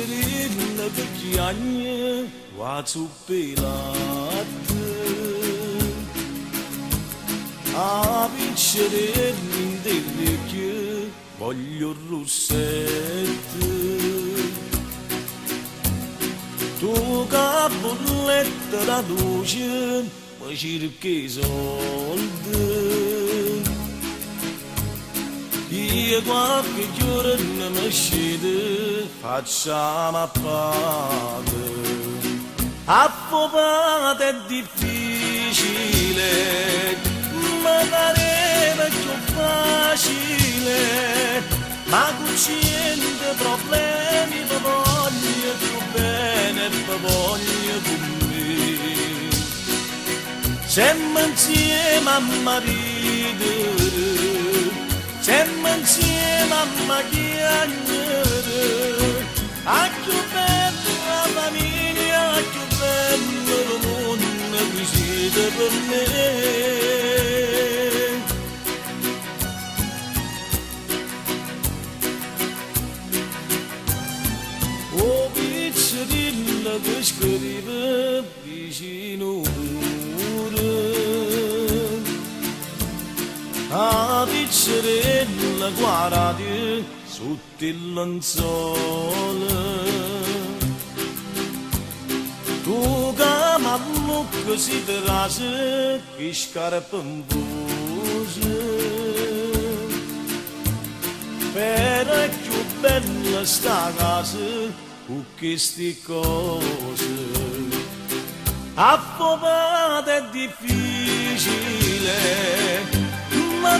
piccerella che chiagna va zuppelata. A piccerella in delle voglio il rossetto. Tu capolletta da luce mi cerchi soldi. Io qualche giorno mi scende facciamo a parte. Affopata è difficile, ma pareva più facile. Ma cucina problemi per voglio più bene per voglio con me. Siamo insieme a marito, siamo insieme a chiacchiere. A più bella la famiglia, a più bello il mondo che siete per me. Oh piccerilla che scrive vicino muro. Ah piccerilla guardate sotto il lenzuolo. Tu che m'ammucca si trase che scarpa in pose. Però è più bella sta casa con queste cose. Affopata è difficile, ma